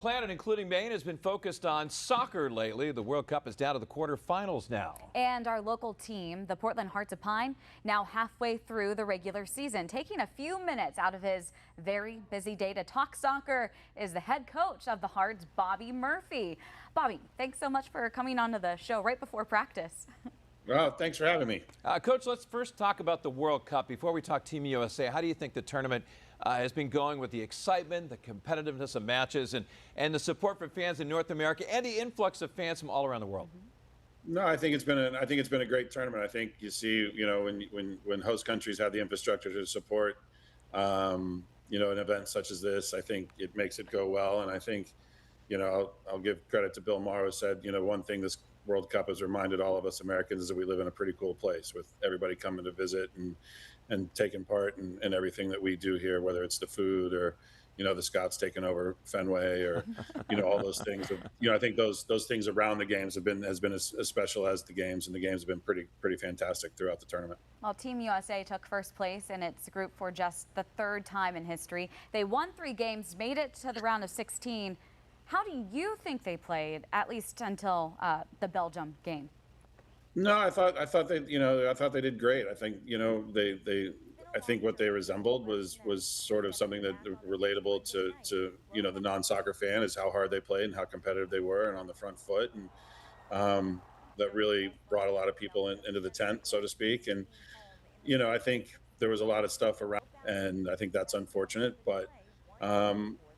Planet, including Maine, has been focused on soccer lately. The World Cup is down to the quarterfinals now. And our local team, the Portland Hearts of Pine, now halfway through the regular season. Taking a few minutes out of his very busy day to talk soccer is the head coach of the Hearts, Bobby Murphy. Bobby, thanks so much for coming onto the show right before practice. Well, thanks for having me. Coach, let's first talk about the World Cup. Before we talk Team USA, how do you think the tournament has been going with the excitement, the competitiveness of matches, and the support for fans in North America and the influx of fans from all around the world? No, I think it's been a great tournament. I think you see, when host countries have the infrastructure to support, an event such as this, I think it makes it go well. And I think, I'll give credit to Bill Maher, who said, one thing this World Cup has reminded all of us Americans is that we live in a pretty cool place with everybody coming to visit and taking part in everything that we do here, whether it's the food or, the Scots taking over Fenway or, all those things. I think those things around the games has been as special as the games, and the games have been pretty fantastic throughout the tournament. Well, Team USA took first place in its group for just the third time in history. They won 3 games, made it to the round of 16. How do you think they played, at least until the Belgium game? No, I thought they did great. I think I think what they resembled was sort of something that relatable to the non-soccer fan, is how hard they played and how competitive they were and on the front foot, and that really brought a lot of people into the tent, so to speak. And I think there was a lot of stuff around, and I think that's unfortunate. But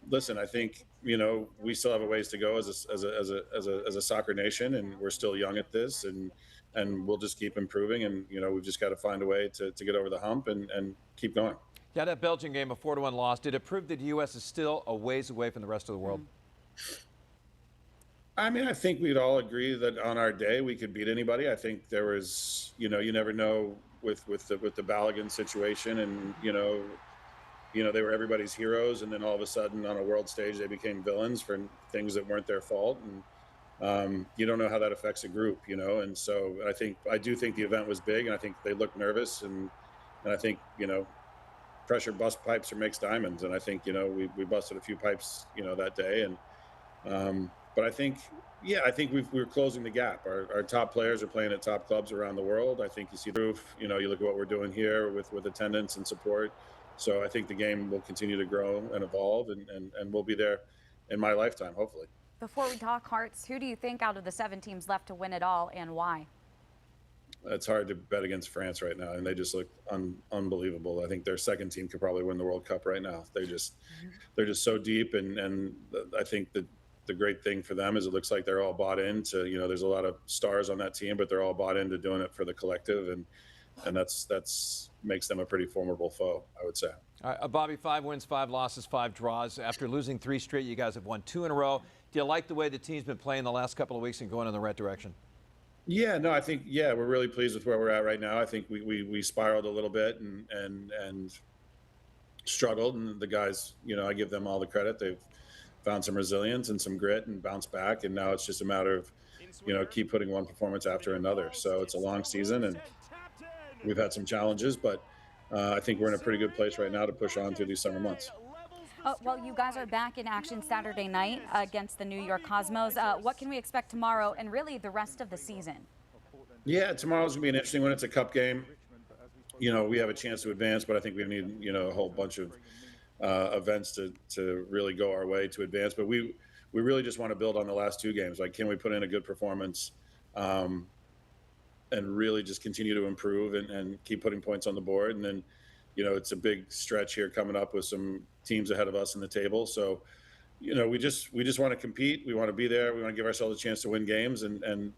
listen, I think we still have a ways to go as a soccer nation, and we're still young at this, and we'll just keep improving, and we've just got to find a way to get over the hump and keep going. Yeah, that Belgian game, a 4-1 loss, did it prove that the U.S. is still a ways away from the rest of the world? I mean, I think we'd all agree that on our day we could beat anybody. I think there was, you never know with the Balogun situation, and they were everybody's heroes, and then all of a sudden on a world stage they became villains for things that weren't their fault, and you don't know how that affects a group, and so I do think the event was big, and I think they looked nervous, and I think pressure busts pipes or makes diamonds, and I think we busted a few pipes that day, and but I think we're closing the gap. Our top players are playing at top clubs around the world. I think you see the proof. You look at what we're doing here with attendance and support. So I think the game will continue to grow and evolve, and we'll be there in my lifetime, hopefully. Before we talk Hearts, who do you think out of the 7 teams left to win it all, and why? It's hard to bet against France right now, and they just look unbelievable. I think their second team could probably win the World Cup right now. They're just so deep, and I think that the great thing for them is it looks like they're all bought into. There's a lot of stars on that team, but they're all bought into doing it for the collective, and that's makes them a pretty formidable foe, I would say. All right, Bobby, 5 wins, 5 losses, 5 draws. After losing 3 straight, you guys have won 2 in a row. Do you like the way the team's been playing the last couple of weeks and going in the right direction? Yeah, no, I think, we're really pleased with where we're at right now. I think we spiraled a little bit and struggled, and the guys, I give them all the credit. They've found some resilience and some grit and bounced back, and now it's just a matter of, keep putting one performance after another. So it's a long season, and we've had some challenges, but I think we're in a pretty good place right now to push on through these summer months. Well, you guys are back in action Saturday night against the New York Cosmos. What can we expect tomorrow and really the rest of the season? Yeah, tomorrow's gonna be an interesting one. It's a cup game. We have a chance to advance, but I think we need, a whole bunch of events to really go our way to advance. But we really just want to build on the last 2 games. Like, can we put in a good performance? And really just continue to improve and keep putting points on the board. And then, it's a big stretch here coming up with some teams ahead of us in the table. So, we just want to compete. We want to be there. We want to give ourselves a chance to win games and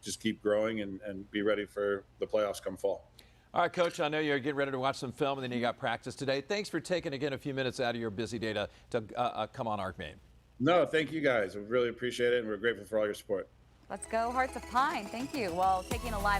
just keep growing and be ready for the playoffs come fall. All right, Coach, I know you're getting ready to watch some film, and then you got practice today. Thanks for taking, again, a few minutes out of your busy day to come on Arc Maine. No, thank you guys. We really appreciate it, and we're grateful for all your support. Let's go Hearts of Pine. Thank you. Well, taking a live